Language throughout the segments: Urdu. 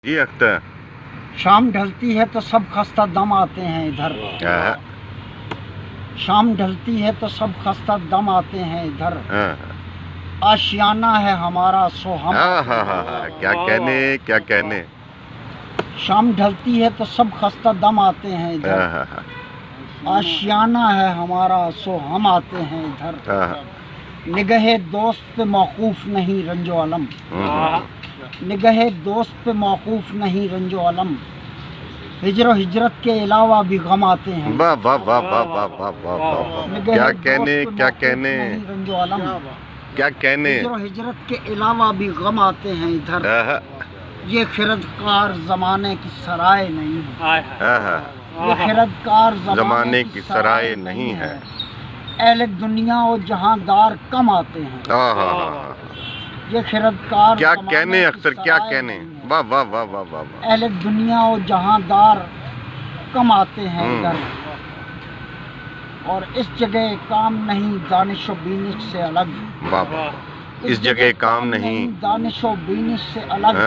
جی اختر، شام ڈھلتی ہے تو سب خستہ دم آتے ہیں ادھر. شام ڈھلتی ہے تو سب خستہ دم آتے ہیں ادھر. آشیانہ ہے ہمارا سو ہم. کیا کہنے کیا کہنے. شام ڈھلتی ہے تو سب خستہ دم آتے ہیں ادھر. آشیانہ ہے ہمارا سو ہم آتے ہیں ادھر. نگہ دوست پہ موقوف نہیں رنج و علم. نگہ دوست پہ موقوف نہیں رنج و علم. ہجر و ہجرت کے علاوہ بھی غم آتے ہیں. واہ واہ واہ واہ واہ واہ واہ. کیا کہنے کیا کہنے رنج و علم. کیا کہنے. ہجر و ہجرت کے علاوہ بھی غم آتے ہیں ادھر. یہ خردکار زمانے کی سرائے نہیں ہے. یہ خردکار زمانے کی سرائے نہیں ہے. اہل دنیا و جہاندار کم آتے ہیں. یہ خردکار کیا کہنے اختر کیا کہنے. واہ واہ واہ واہ واہ. اہل دنیا و جہاندار کم آتے ہیں ادھر. اور اس جگہ کام نہیں دانش و بینش سے الگ. واہ. اس جگہ کام نہیں دانش و بینش سے الگ.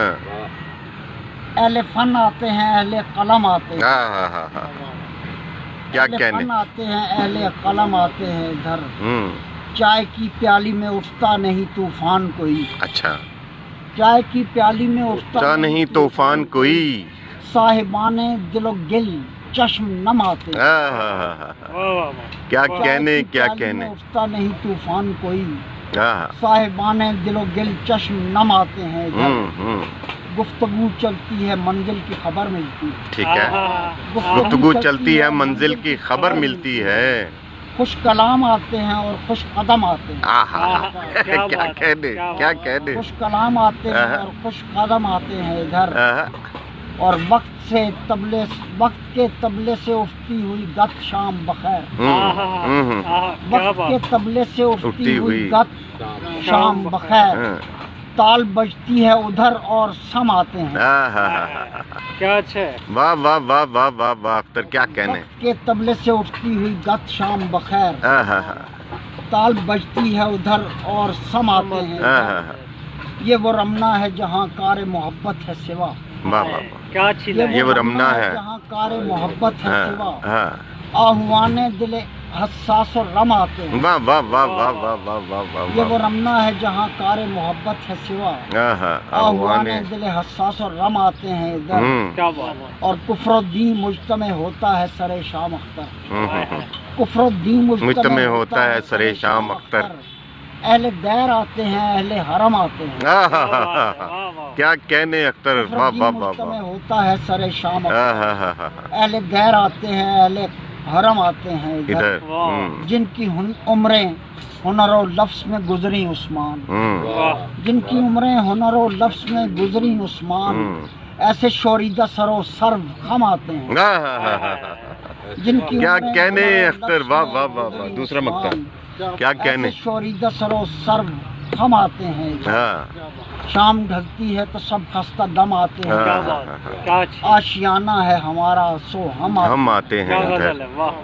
اہل فن آتے ہیں اہل قلم آتے ہیں. کیا کہنے. فن آتے ہیں اہل قلم آتے ہیں ادھر. چائے کی پیالی میں اٹھتا نہیں طوفان کوئی. اچھا. چائے کی پیالی میں اٹھتا نہیں طوفان کوئی. صاحبان دل و گل چشم نم آتے ہیں. کیا کہنے کیا کہنے. اٹھتا نہیں طوفان کوئی. صاحبان دل و گل چشم نم آتے ہیں ادھر. گفتگو چلتی ہے منزل کی خبر ملتی ہے. ٹھیک ہے. گفتگو چلتی ہے منزل کی خبر ملتی ہے. خوش کلام آتے ہیں اور خوش قدم آتے ہیں. کیا کہنے کیا کہنے. خوش کلام آتے ہیں اور خوش قدم آتے ہیں ادھر. اور وقت کے تبلے سے اٹھتی ہوئی گت شام بخیر. وقت کے تبلے سے اٹھتی ہوئی گت شام بخیر. تال بجتی ہے ادھر اور سم آتے ہیں. کیا اچھا. واہ واہ واہ واہ واہ واہ اختر کیا کہنے. وقت کے تبلے سے اٹھتی ہوئی گت شام بخیر. تال بجتی ہے ادھر اور سم آتے ہیں. یہ وہ رمنا ہے جہاں کار محبت ہے سوا. کیا اچھی. یہ وہ رمنا ہے جہاں کار محبت ہے سوا. آہوانے دل حساس و رم آتے ہیں. واہ واہ واہ واہ واہ واہ واہ واہ. یہ وہ رمنا ہے جہاں کار محبت ہے سوا. آہوانے دل حساس و رم آتے ہیں ادھر. اور کفر و دین مجتمع ہوتا ہے سر شام اختر. کفر و دین مجتمع ہوتا ہے سر شام اختر. اہل دیر آتے ہیں اہل حرم آتے ہیں. کیا کہنے اختر. واہ واہ واہ مجتمع ہوتا ہے سر شام اختر. اہل دیر آتے ہیں اہل حرم آتے ہیں ادھر. جن کی عمریں ہنر و لفظ میں گزری عثمان. جن کی عمریں ہنر و لفظ میں گزری عثمان. ایسے شوریدہ سر و سرو خم آتے ہیں. جن کی کیا کہنے اختر. واہ واہ واہ واہ. دوسرا مقطع کیا کہنے. شوریدہ سر و سرو خم آتے ہیں. شام ڈھلتی ہے تو سب خستہ دم آتے ہیں. آشیانہ ہے ہمارا سو ہم آتے ہیں.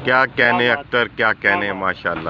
کیا کہنے اختر کیا کہنے. ماشاءاللہ.